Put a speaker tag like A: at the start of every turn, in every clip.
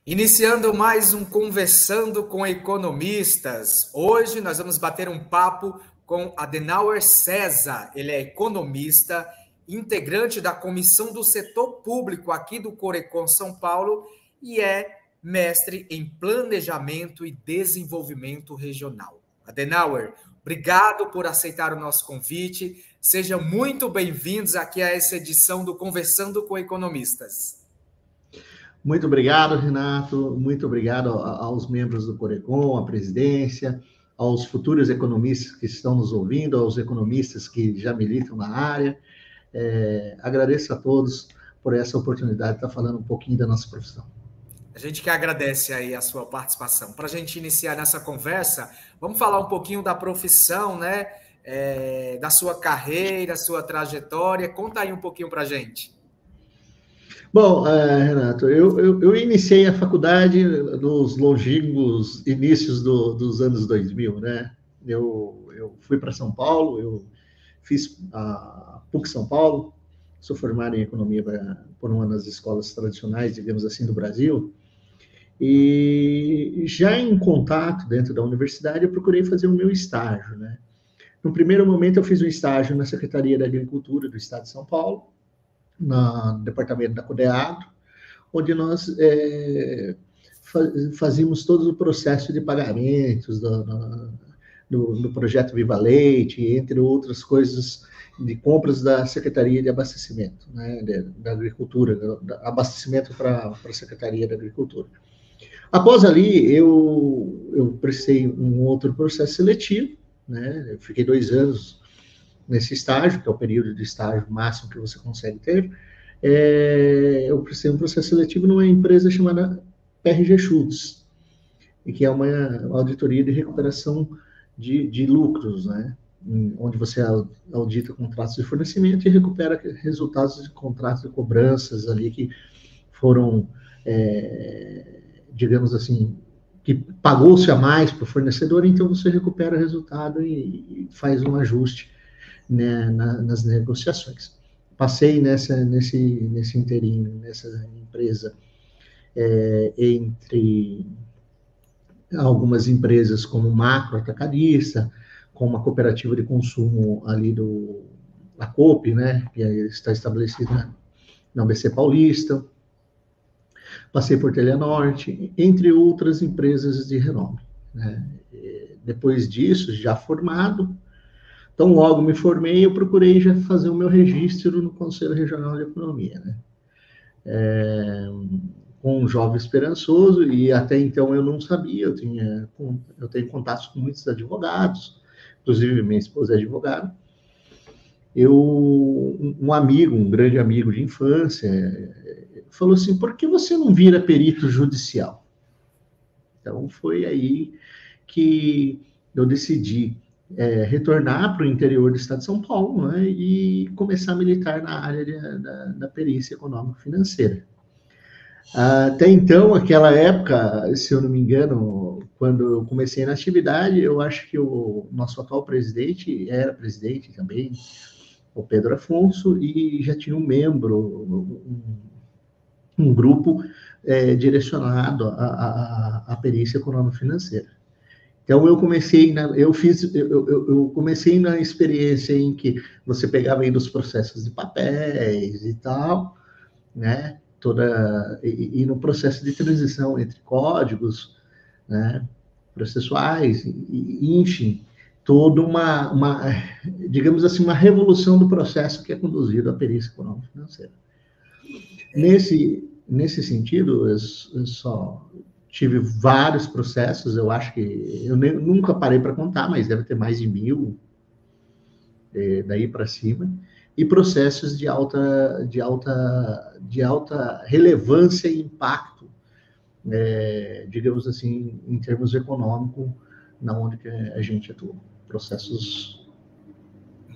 A: Iniciando mais um Conversando com Economistas. Hoje nós vamos bater um papo com Adenauer César. Ele é economista, integrante da Comissão do Setor Público aqui do Corecon São Paulo e é mestre em Planejamento e Desenvolvimento Regional. Adenauer, obrigado por aceitar o nosso convite. Sejam muito bem-vindos aqui a essa edição do Conversando com Economistas.
B: Muito obrigado, Renato. Muito obrigado aos membros do Corecon, à presidência, aos futuros economistas que estão nos ouvindo, aos economistas que já militam na área. Agradeço a todos por essa oportunidade de estar falando um pouquinho da nossa profissão.
A: A gente que agradece aí a sua participação. Para a gente iniciar nessa conversa, vamos falar um pouquinho da profissão, né? Da sua carreira, sua trajetória. Conta aí um pouquinho para a gente.
B: Bom, Renato, eu iniciei a faculdade nos longínquos inícios dos anos 2000, né? Eu fui para São Paulo, eu fiz a PUC São Paulo, sou formado em economia por uma das escolas tradicionais, digamos assim, do Brasil, e já em contato dentro da universidade, eu procurei fazer o meu estágio, né? No primeiro momento, eu fiz um estágio na Secretaria da Agricultura do Estado de São Paulo, no departamento da CODEAGRO, onde nós fazíamos todo o processo de pagamentos do projeto Viva Leite, entre outras coisas de compras da Secretaria de Abastecimento, né, da Agricultura, abastecimento para a Secretaria da Agricultura. Após ali, eu prestei um outro processo seletivo, né, eu fiquei 2 anos nesse estágio, que é o período de estágio máximo que você consegue ter. Eu prestei um processo seletivo numa empresa chamada PRG Schultz, que é uma auditoria de recuperação de lucros, né? Onde você audita contratos de fornecimento e recupera resultados de contratos de cobranças ali que foram, digamos assim, que pagou-se a mais para o fornecedor, então você recupera o resultado e faz um ajuste, né, nas negociações. Passei nesse inteirinho, nessa empresa, entre algumas empresas como Macro Atacadista, como a cooperativa de consumo ali da Coop, né, que está estabelecida na ABC Paulista. Passei por Telenorte, entre outras empresas de renome, né. Depois disso, já formado, então, logo me formei, eu procurei já fazer o meu registro no Conselho Regional de Economia, né? Com um jovem esperançoso, e até então eu não sabia, eu tenho contatos com muitos advogados, inclusive minha esposa é advogada. Um amigo, um grande amigo de infância, falou assim, por que você não vira perito judicial? Então, foi aí que eu decidi retornar para o interior do estado de São Paulo, né, e começar a militar na área da perícia econômico-financeira. Até então, aquela época, se eu não me engano, quando eu comecei na atividade, eu acho que o nosso atual presidente era presidente também, o Pedro Afonso, e já tinha um membro, um grupo direcionado à perícia econômico-financeira. Então, eu comecei na experiência em que você pegava ainda os processos de papéis e tal, né? E no processo de transição entre códigos, né, processuais, enfim, toda digamos assim, uma revolução do processo que é conduzido à perícia econômico-financeira. Nesse sentido, eu só tive vários processos, eu acho que eu nunca parei para contar, mas deve ter mais de 1000 daí para cima, e processos de alta relevância e impacto, digamos assim, em termos econômicos, na onde que a gente atua. Processos.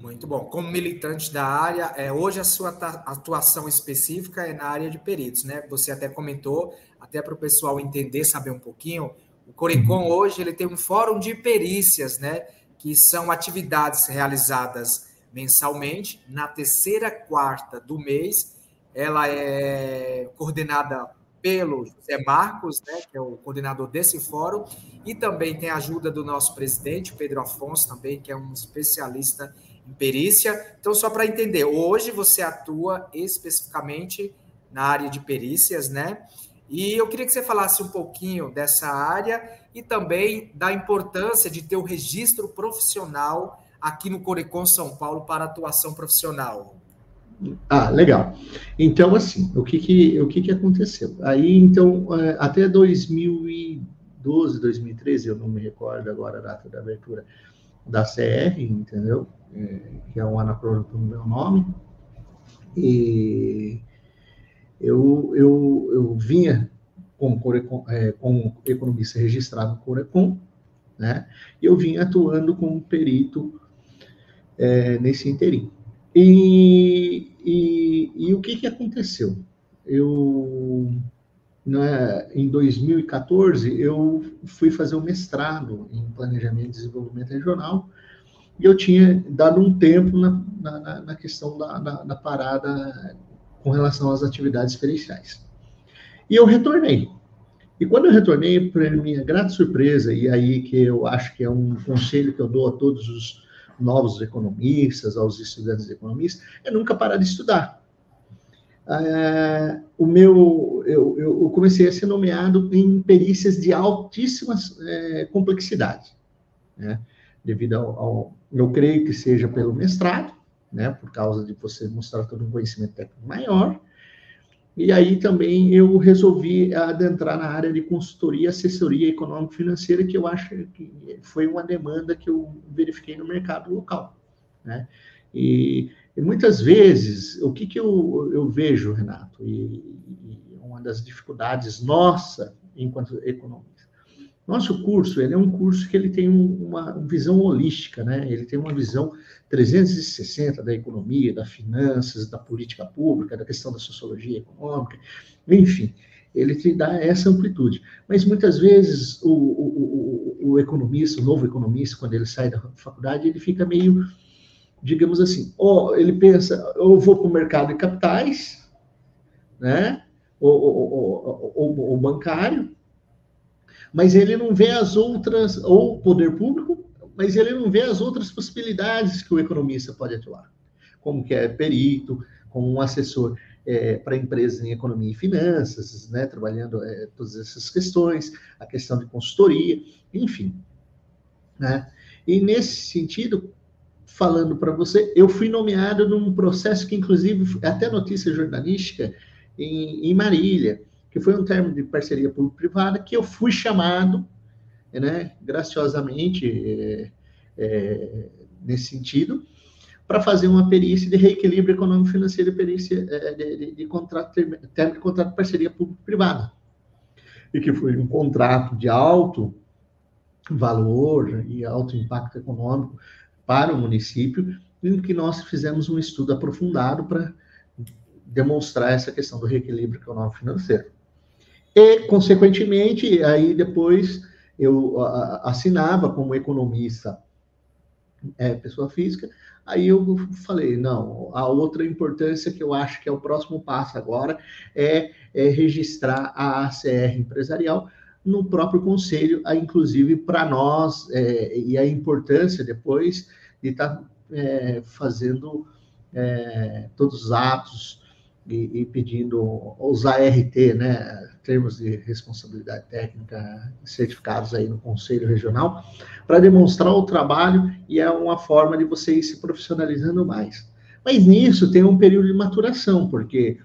A: Muito bom. Como militante da área, hoje a sua atuação específica é na área de peritos, né? Você até comentou, até para o pessoal entender, saber um pouquinho, o Corecon hoje ele tem um fórum de perícias, né? Que são atividades realizadas mensalmente, na terceira quarta do mês. Ela é coordenada pelo José Marcos, né, que é o coordenador desse fórum, e também tem a ajuda do nosso presidente, Pedro Afonso, também, que é um especialista em perícia. Então, só para entender, hoje você atua especificamente na área de perícias, né? E eu queria que você falasse um pouquinho dessa área e também da importância de ter o registro profissional aqui no Corecon São Paulo para atuação profissional.
B: Ah, legal. Então, assim, o que aconteceu? Aí, então, até 2012, 2013, eu não me recordo agora a data da abertura da CR, entendeu? Que é um anacrônimo do meu nome. E eu vinha como economista registrado no Corecon, né? E eu vinha atuando como perito nesse interim. E o que aconteceu? Em 2014, eu fui fazer um mestrado em Planejamento e Desenvolvimento Regional, e eu tinha dado um tempo na questão da parada com relação às atividades periciais. E eu retornei. E quando eu retornei, para minha grata surpresa, e aí que eu acho que é um conselho que eu dou a todos os novos economistas, aos estudantes de economia, é nunca parar de estudar. Eu comecei a ser nomeado em perícias de altíssima complexidade, né? Devido eu creio que seja pelo mestrado, né? Por causa de você mostrar todo um conhecimento técnico maior. E aí também eu resolvi adentrar na área de consultoria e assessoria econômico-financeira, que eu acho que foi uma demanda que eu verifiquei no mercado local, né? E muitas vezes, o que eu vejo, Renato, e uma das dificuldades nossa, enquanto economista, nosso curso, ele é um curso que ele tem uma visão holística, né? Ele tem uma visão 360 da economia, das finanças, da política pública, da questão da sociologia econômica, enfim, ele te dá essa amplitude. Mas muitas vezes o economista, o novo economista, quando ele sai da faculdade, ele fica meio, digamos assim, ele pensa, eu vou para o mercado de capitais, né? Ou bancário, mas ele não vê as outras, ou poder público, mas ele não vê as outras possibilidades que o economista pode atuar, como que é perito, como um assessor para empresas em economia e finanças, né, trabalhando todas essas questões, a questão de consultoria, enfim, né? E nesse sentido, falando para você, eu fui nomeado num processo que, inclusive, até notícia jornalística, em Marília, que foi um termo de parceria público-privada, que eu fui chamado, né, graciosamente, nesse sentido, para fazer uma perícia de reequilíbrio econômico-financeiro e perícia de contrato, termo de contrato de parceria público-privada. E que foi um contrato de alto valor e alto impacto econômico para o município, em que nós fizemos um estudo aprofundado para demonstrar essa questão do reequilíbrio econômico-financeiro. E, consequentemente, aí depois eu assinava como economista, pessoa física, aí eu falei, não, a outra importância que eu acho que é o próximo passo agora é registrar a ACR empresarial no próprio conselho, inclusive para nós, e a importância depois de estar fazendo todos os atos e pedindo os ART, né, termos de responsabilidade técnica, certificados aí no Conselho Regional, para demonstrar o trabalho, e é uma forma de você ir se profissionalizando mais. Mas nisso tem um período de maturação, porque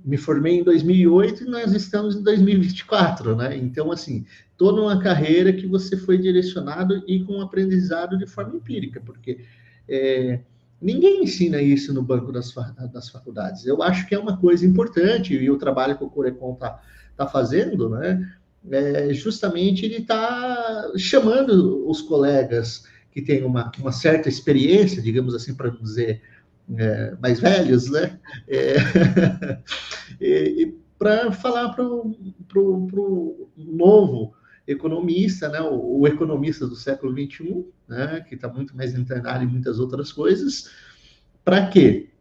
B: me formei em 2008 e nós estamos em 2024, né? Então, assim, toda uma carreira que você foi direcionado e com aprendizado de forma empírica, porque ninguém ensina isso no banco das faculdades. Eu acho que é uma coisa importante, e o trabalho que o Corecon tá fazendo, né? Justamente ele está chamando os colegas que têm uma certa experiência, digamos assim, para não dizer mais velhos, né? Para falar para o novo economista, né? O economista do século XXI, né? Que está muito mais internado em muitas outras coisas. Para quê?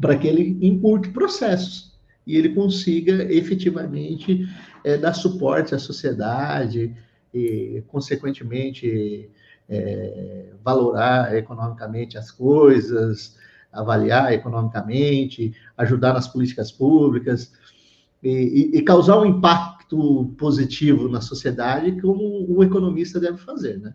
B: Para que ele encurte processos. e ele consiga efetivamente dar suporte à sociedade e, consequentemente, valorar economicamente as coisas, avaliar economicamente, ajudar nas políticas públicas e causar um impacto positivo na sociedade, como o economista deve fazer, né?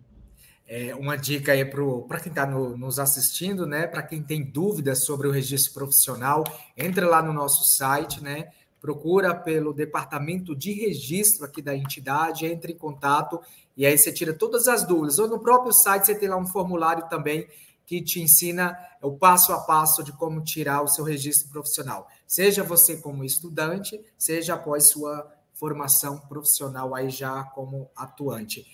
A: Uma dica aí para quem está nos assistindo, né? Para quem tem dúvidas sobre o registro profissional, entra lá no nosso site, né? Procura pelo departamento de registro aqui da entidade, entre em contato e aí você tira todas as dúvidas. Ou no próprio site você tem lá um formulário também que te ensina o passo a passo de como tirar o seu registro profissional. Seja você como estudante, seja após sua formação profissional aí já como atuante.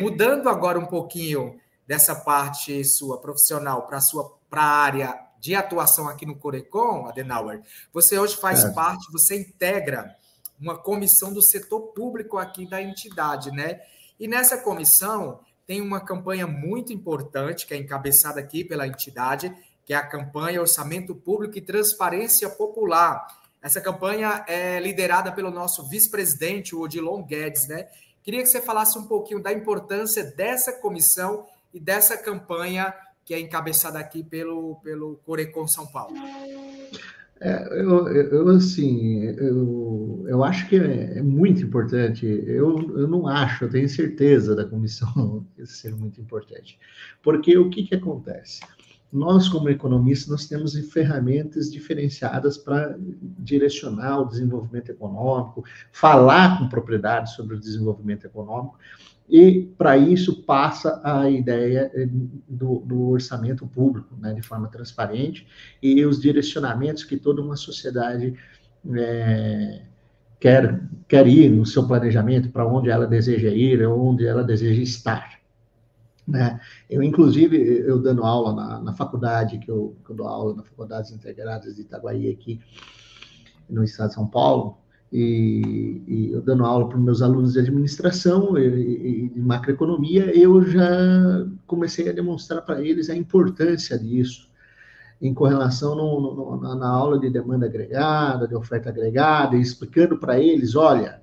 A: Mudando agora um pouquinho dessa parte sua profissional para a área de atuação aqui no Corecon, Adenauer, você hoje faz parte, você integra uma comissão do setor público aqui da entidade, né? E nessa comissão tem uma campanha muito importante que é encabeçada aqui pela entidade, que é a campanha Orçamento Público e Transparência Popular. Essa campanha é liderada pelo nosso vice-presidente, o Odilon Guedes, né? Queria que você falasse um pouquinho da importância dessa comissão e dessa campanha que é encabeçada aqui pelo Corecon São Paulo.
B: Eu acho que é muito importante. Eu não acho, eu tenho certeza da comissão ser muito importante. Porque o que acontece? Nós, como economistas, nós temos ferramentas diferenciadas para direcionar o desenvolvimento econômico, falar com propriedade sobre o desenvolvimento econômico, e, para isso, passa a ideia do orçamento público, né, de forma transparente, e os direcionamentos que toda uma sociedade quer ir no seu planejamento, para onde ela deseja ir, onde ela deseja estar. Né? Inclusive, dando aula na faculdade, que eu dou aula na Faculdades Integradas de Itaguaí, aqui no estado de São Paulo, e eu dando aula para os meus alunos de administração e de macroeconomia, eu já comecei a demonstrar para eles a importância disso, em correlação na aula de demanda agregada, de oferta agregada, e explicando para eles, olha,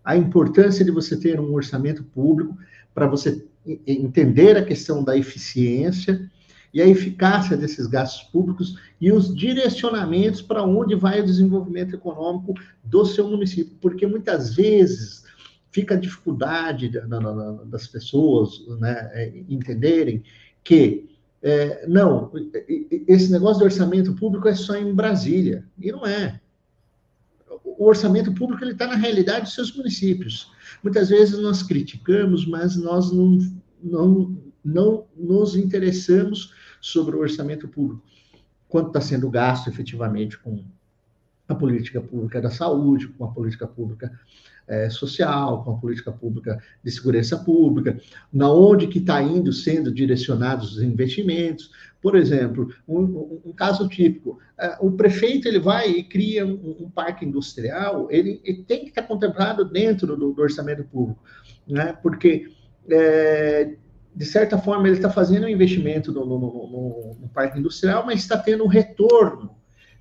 B: a importância de você ter um orçamento público para você entender a questão da eficiência e a eficácia desses gastos públicos e os direcionamentos para onde vai o desenvolvimento econômico do seu município, porque muitas vezes fica a dificuldade das pessoas, né, entenderem que não, esse negócio de orçamento público é só em Brasília, e não é. O orçamento público está na realidade dos seus municípios. Muitas vezes nós criticamos, mas nós não nos interessamos sobre o orçamento público, quanto está sendo gasto efetivamente com a política pública da saúde, com a política pública social, com a política pública de segurança pública, na onde que está sendo direcionados os investimentos. Por exemplo, um caso típico, o prefeito ele vai e cria um parque industrial, ele tem que estar contemplado dentro do orçamento público, né? Porque de certa forma ele está fazendo um investimento no parque industrial, mas está tendo um retorno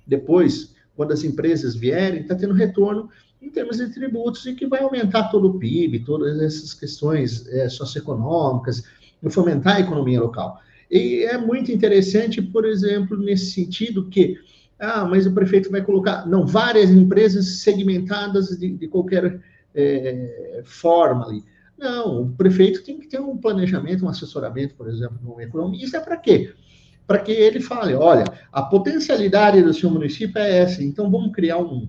B: depois, quando as empresas vierem, está tendo retorno em termos de tributos, e que vai aumentar todo o PIB, todas essas questões socioeconômicas, e fomentar a economia local. E é muito interessante, por exemplo, nesse sentido que, mas o prefeito vai colocar, não, várias empresas segmentadas de qualquer forma ali. Não, o prefeito tem que ter um planejamento, um assessoramento, por exemplo, de um economista, para quê? Para que ele fale, olha, a potencialidade do seu município é essa, então vamos criar um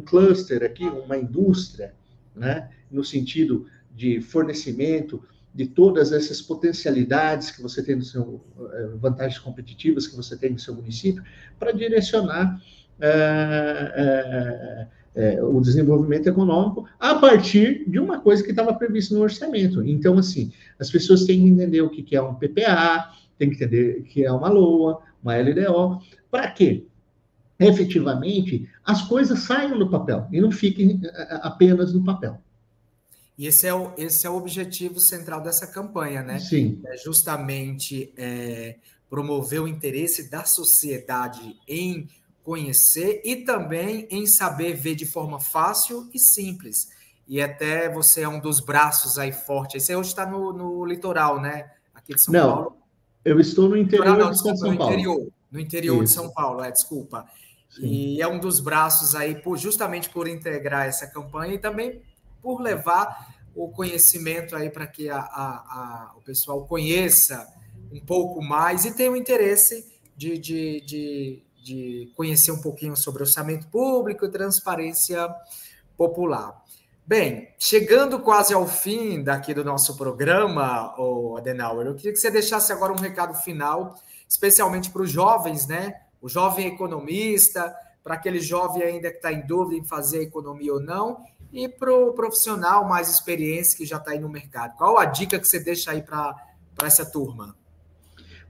B: cluster aqui, uma indústria, né, no sentido de fornecimento de todas essas potencialidades que você tem no seu, vantagens competitivas que você tem no seu município, para direcionar o desenvolvimento econômico a partir de uma coisa que estava prevista no orçamento. Então, assim, as pessoas têm que entender o que é um PPA, tem que entender o que é uma LOA, uma LDO, para quê? Efetivamente, as coisas saiam do papel e não fiquem apenas no papel.
A: E esse é o objetivo central dessa campanha, né?
B: Sim.
A: É justamente promover o interesse da sociedade em conhecer e também em saber ver de forma fácil e simples. E até você é um dos braços aí forte. Você hoje está no litoral, né? Aqui de São Paulo.
B: Não, eu estou no
A: Litoral
B: interior
A: não,
B: do estado de
A: desculpa,
B: São Paulo.
A: no interior de São
B: Isso,
A: Paulo, desculpa.
B: sim.
A: E é um dos braços aí, justamente por integrar essa campanha e também por levar o conhecimento aí para que o pessoal conheça um pouco mais e tenha o interesse de conhecer um pouquinho sobre orçamento público e transparência popular. Bem, chegando quase ao fim daqui do nosso programa, Adenauer, eu queria que você deixasse agora um recado final, especialmente para os jovens, né? O jovem economista, para aquele jovem ainda que está em dúvida em fazer economia ou não, e para o profissional mais experiente que já está aí no mercado. Qual a dica que você deixa aí para essa turma?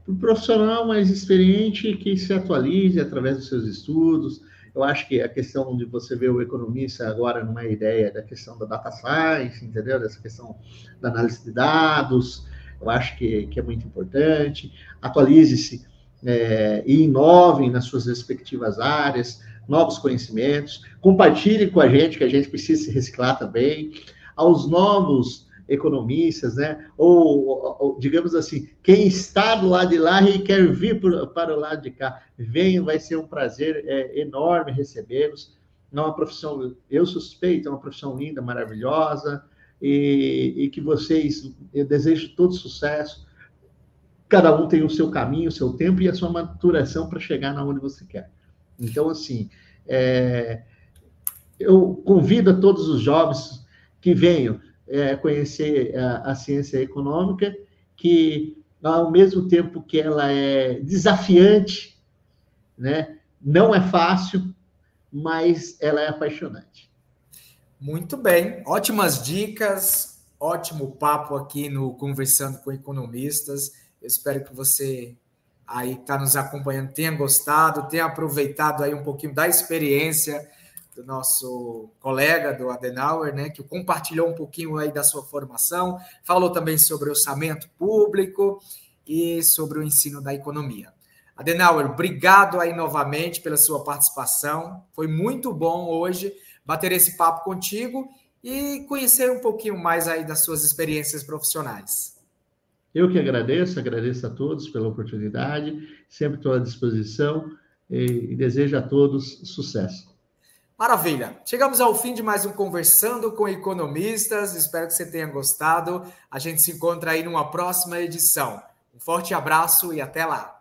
B: Para o profissional mais experiente que se atualize através dos seus estudos. Eu acho que a questão de você ver o economista agora numa ideia da questão da data science, entendeu? Dessa questão da análise de dados, eu acho que é muito importante. Atualize-se e inovem nas suas respectivas áreas, novos conhecimentos. Compartilhe com a gente, que a gente precisa se reciclar também. Aos novos economistas, né? Ou, digamos assim, quem está do lado de lá e quer vir para o lado de cá, venham, vai ser um prazer enorme recebê-los. É uma profissão, eu suspeito, é uma profissão linda, maravilhosa, e que vocês, eu desejo todo sucesso. Cada um tem o seu caminho, o seu tempo e a sua maturação para chegar na onde você quer. Então, assim, eu convido a todos os jovens que venham conhecer a ciência econômica, que, ao mesmo tempo que ela é desafiante, né, não é fácil, mas ela é apaixonante.
A: Muito bem, ótimas dicas, ótimo papo aqui no Conversando com Economistas. Eu espero que você aí que está nos acompanhando tenha gostado, tenha aproveitado aí um pouquinho da experiência do nosso colega, do Adenauer, né, que compartilhou um pouquinho aí da sua formação, falou também sobre orçamento público e sobre o ensino da economia. Adenauer, obrigado aí novamente pela sua participação. Foi muito bom hoje bater esse papo contigo e conhecer um pouquinho mais aí das suas experiências profissionais.
B: Eu que agradeço a todos pela oportunidade, sempre estou à disposição e desejo a todos sucesso.
A: Maravilha! Chegamos ao fim de mais um Conversando com Economistas. Espero que você tenha gostado. A gente se encontra aí numa próxima edição. Um forte abraço e até lá!